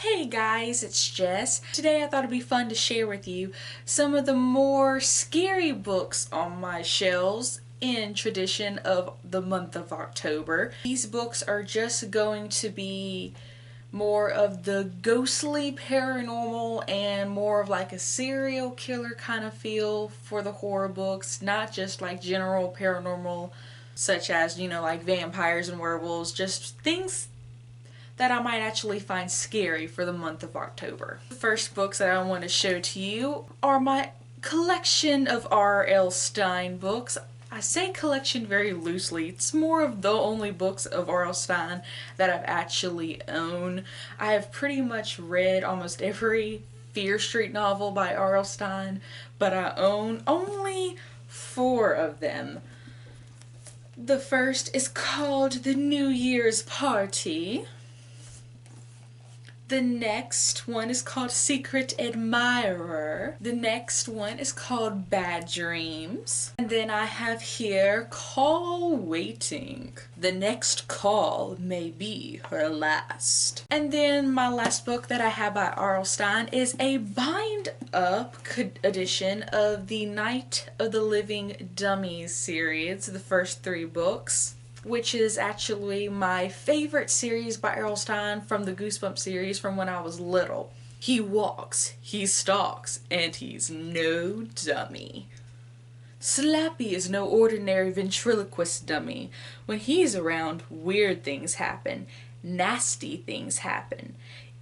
Hey guys, it's Jess. Today I thought it'd be fun to share with you some of the more scary books on my shelves in tradition of the month of October. These books are just going to be more of the ghostly paranormal and more of like a serial killer kind of feel for the horror books, not just like general paranormal such as, like vampires and werewolves, just things that I might actually find scary for the month of October. The first books that I want to show to you are my collection of R.L. Stine books. I say collection very loosely. It's more of the only books of R.L. Stine that I've actually owned. I have pretty much read almost every Fear Street novel by R.L. Stine, but I own only 4 of them. The first is called The New Year's Party. The next one is called Secret Admirer. The next one is called Bad Dreams. And then I have here Call Waiting. The next call may be her last. And then my last book that I have by R.L. Stine is a bind up edition of the Night of the Living Dummies series, the first 3 books, which is actually my favorite series by R.L. Stine from the Goosebumps series from when I was little. He walks, he stalks, and he's no dummy. Slappy is no ordinary ventriloquist dummy. When he's around, weird things happen, nasty things happen,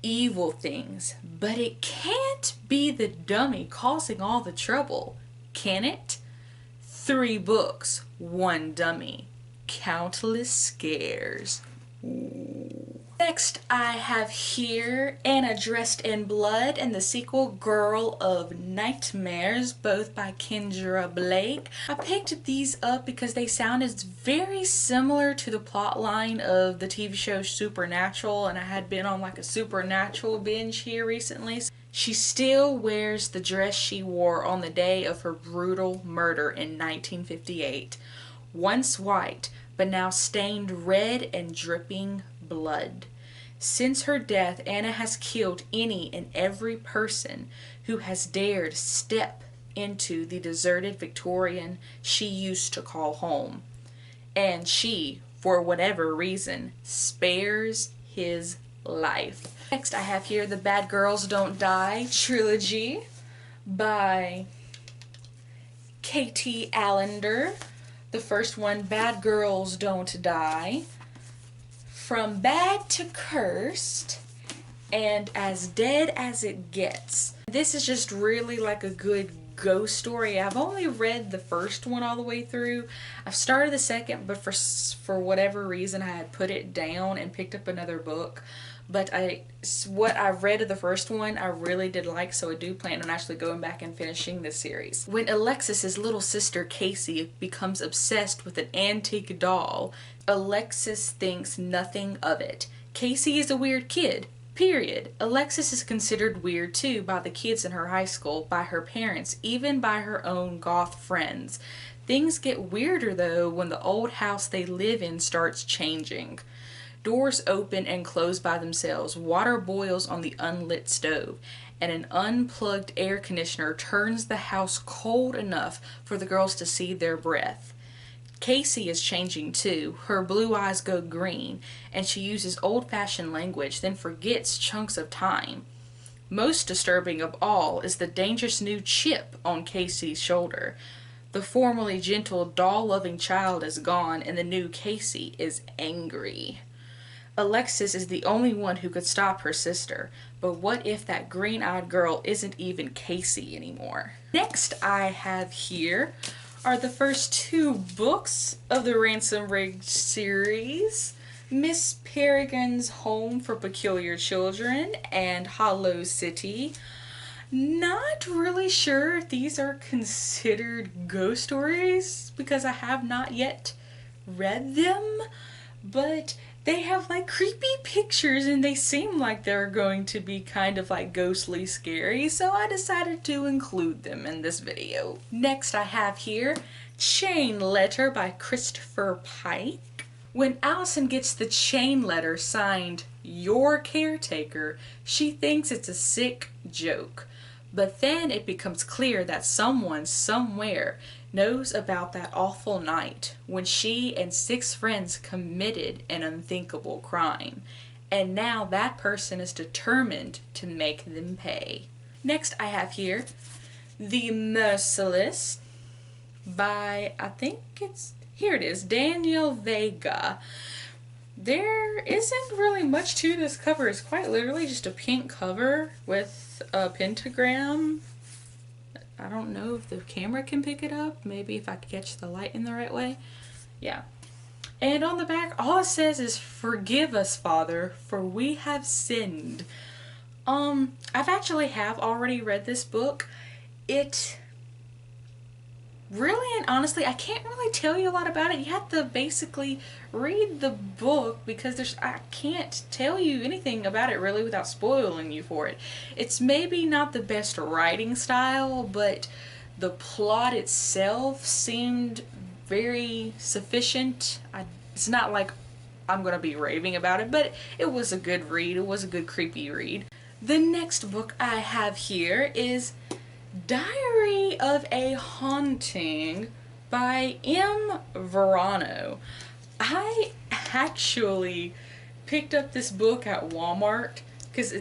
evil things, but it can't be the dummy causing all the trouble, can it? 3 books, 1 dummy. Countless scares. Ooh. Next I have here Anna Dressed in Blood and the sequel Girl of Nightmares, both by Kendra Blake. I picked these up because they sounded very similar to the plot line of the TV show Supernatural, and I had been on like a Supernatural binge here recently. She still wears the dress she wore on the day of her brutal murder in 1958. Once white, but now stained red and dripping blood. Since her death, Anna has killed any and every person who has dared step into the deserted Victorian she used to call home. And she, for whatever reason, spares his life. Next I have here The Bad Girls Don't Die Trilogy by Katie Alender. The first one, Bad Girls Don't Die, From Bad to Cursed, and As Dead as It Gets. This is just really like a good ghost story. I've only read the first one all the way through. I've started the second, but for whatever reason I had put it down and picked up another book. But what I read of the first one I really did like, so I do plan on actually going back and finishing this series. When Alexis's little sister Casey becomes obsessed with an antique doll, Alexis thinks nothing of it. Casey is a weird kid, period. Alexis is considered weird too by the kids in her high school, by her parents, even by her own goth friends. Things get weirder though when the old house they live in starts changing. Doors open and close by themselves, water boils on the unlit stove, and an unplugged air conditioner turns the house cold enough for the girls to see their breath. Casey is changing too. Her blue eyes go green, and she uses old-fashioned language, then forgets chunks of time. Most disturbing of all is the dangerous new chip on Casey's shoulder. The formerly gentle, doll-loving child is gone, and the new Casey is angry. Alexis is the only one who could stop her sister, but what if that green-eyed girl isn't even Casey anymore? Next I have here are the first 2 books of the Ransom series, Miss Peregrine's Home for Peculiar Children and Hollow City. Not really sure if these are considered ghost stories because I have not yet read them, but they have like creepy pictures and they seem like they're going to be kind of like ghostly scary, so I decided to include them in this video. Next I have here Chain Letter by Christopher Pike. When Allison gets the chain letter signed your caretaker, she thinks it's a sick joke. But then it becomes clear that someone somewhere knows about that awful night when she and 6 friends committed an unthinkable crime. And now that person is determined to make them pay. Next I have here The Merciless by, I think it's, here it is, Danielle Vega. There isn't really much to this cover. It's quite literally just a pink cover with a pentagram. I don't know if the camera can pick it up. Maybe if I could catch the light in the right way. Yeah. And on the back, all it says is, "Forgive us, Father, for we have sinned." I've actually already read this book. It really and honestly, I can't really tell you a lot about it. You have to basically read the book because I can't tell you anything about it really without spoiling you for it. It's maybe not the best writing style, but the plot itself seemed very sufficient. It's not like I'm gonna be raving about it, but it was a good read. It was a good creepy read. The next book I have here is Diary of a Haunting by M. Verano. I actually picked up this book at Walmart because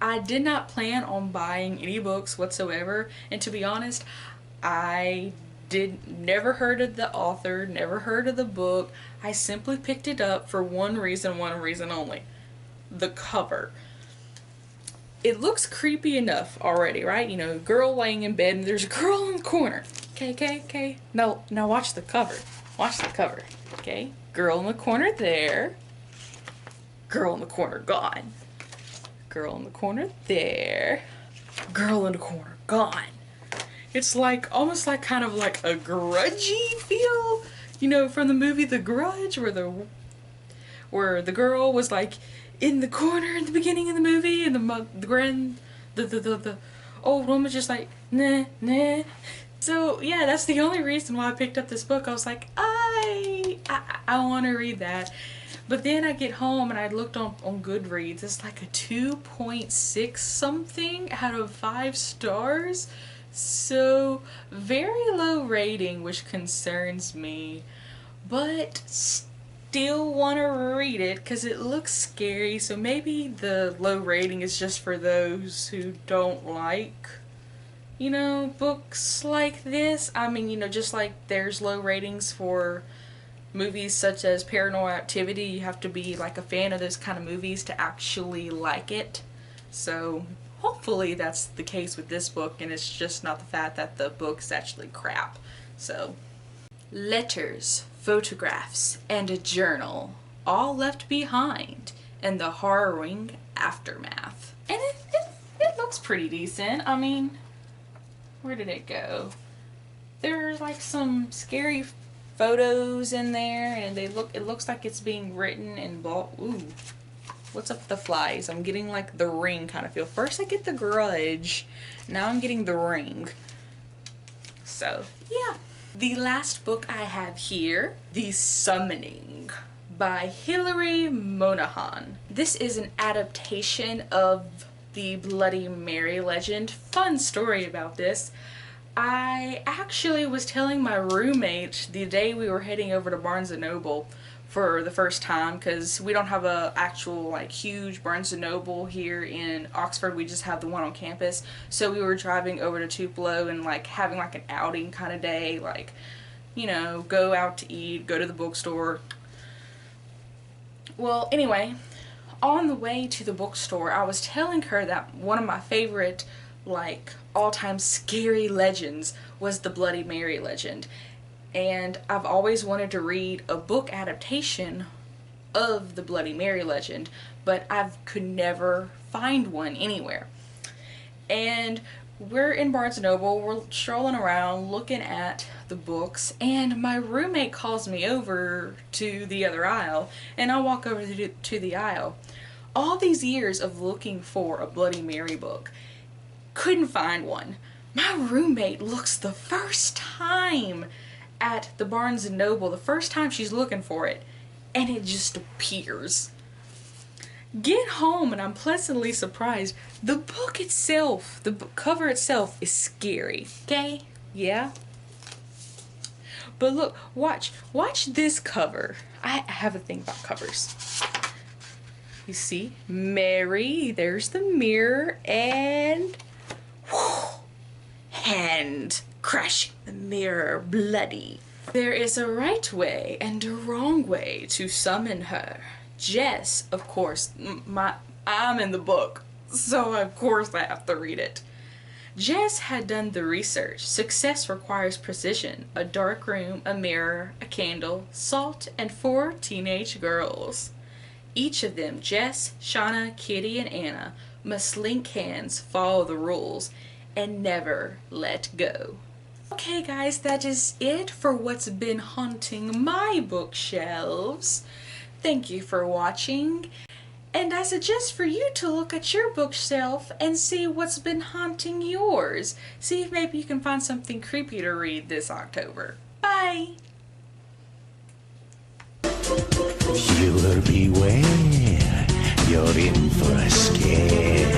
I did not plan on buying any books whatsoever, and to be honest, I never heard of the author, never heard of the book. I simply picked it up for one reason only: the cover. It looks creepy enough already, right? You know, girl laying in bed and there's a girl in the corner. Okay. Now watch the cover. Watch the cover. Okay? Girl in the corner there. Girl in the corner gone. Girl in the corner there. Girl in the corner gone. It's like, almost like kind of like a grudgy feel, you know, from the movie The Grudge, where the girl was like in the corner at the beginning of the movie, and the old woman just like, nah. So yeah, that's the only reason why I picked up this book. I was like, I want to read that. But then I get home and I looked on Goodreads. It's like a 2.6 something out of 5 stars. So very low rating, which concerns me. But still want to read it because it looks scary. So maybe the low rating is just for those who don't like, you know, books like this. I mean, you know, just like there's low ratings for movies such as Paranormal Activity. You have to be like a fan of those kind of movies to actually like it. So hopefully that's the case with this book, and it's just not the fact that the book's actually crap. So, letters, photographs, and a journal, all left behind in the harrowing aftermath. And it looks pretty decent. I mean, where did it go? There's like some scary photos in there, and it looks like it's being written in bulk. Ooh. What's up with the flies? I'm getting like the Ring kind of feel. First I get the Grudge, now I'm getting the Ring. So, yeah. The last book I have here, The Summoning by Hilary Monahan. This is an adaptation of the Bloody Mary legend. Fun story about this. I actually was telling my roommate the day we were heading over to Barnes & Noble for the first time, because we don't have a actual like huge Barnes & Noble here in Oxford. We just have the one on campus. So we were driving over to Tupelo and like having like an outing kind of day, like, you know, go out to eat, go to the bookstore. Well, anyway, on the way to the bookstore, I was telling her that one of my favorite like all-time scary legends was the Bloody Mary legend. And I've always wanted to read a book adaptation of the Bloody Mary legend, but I could never find one anywhere. And we're in Barnes & Noble, we're strolling around looking at the books, and my roommate calls me over to the other aisle, and I walk over to the aisle. All these years of looking for a Bloody Mary book, couldn't find one. My roommate looks the first time at the Barnes & Noble, the first time she's looking for it, and it just appears. Get home and I'm pleasantly surprised. The book itself, the book cover itself is scary, okay? Yeah? But look, watch this cover. I have a thing about covers. You see, Mary, there's the mirror, and whew, hand crashing the mirror, bloody. There is a right way and a wrong way to summon her. Jess, of course, I'm in the book, so of course I have to read it. Jess had done the research. Success requires precision. A dark room, a mirror, a candle, salt, and 4 teenage girls. Each of them, Jess, Shauna, Kitty, and Anna, must link hands, follow the rules, and never let go. Okay guys, that is it for what's been haunting my bookshelves. Thank you for watching. And I suggest for you to look at your bookshelf and see what's been haunting yours. See if maybe you can find something creepy to read this October. Bye! Viewer beware, you're in for a scare.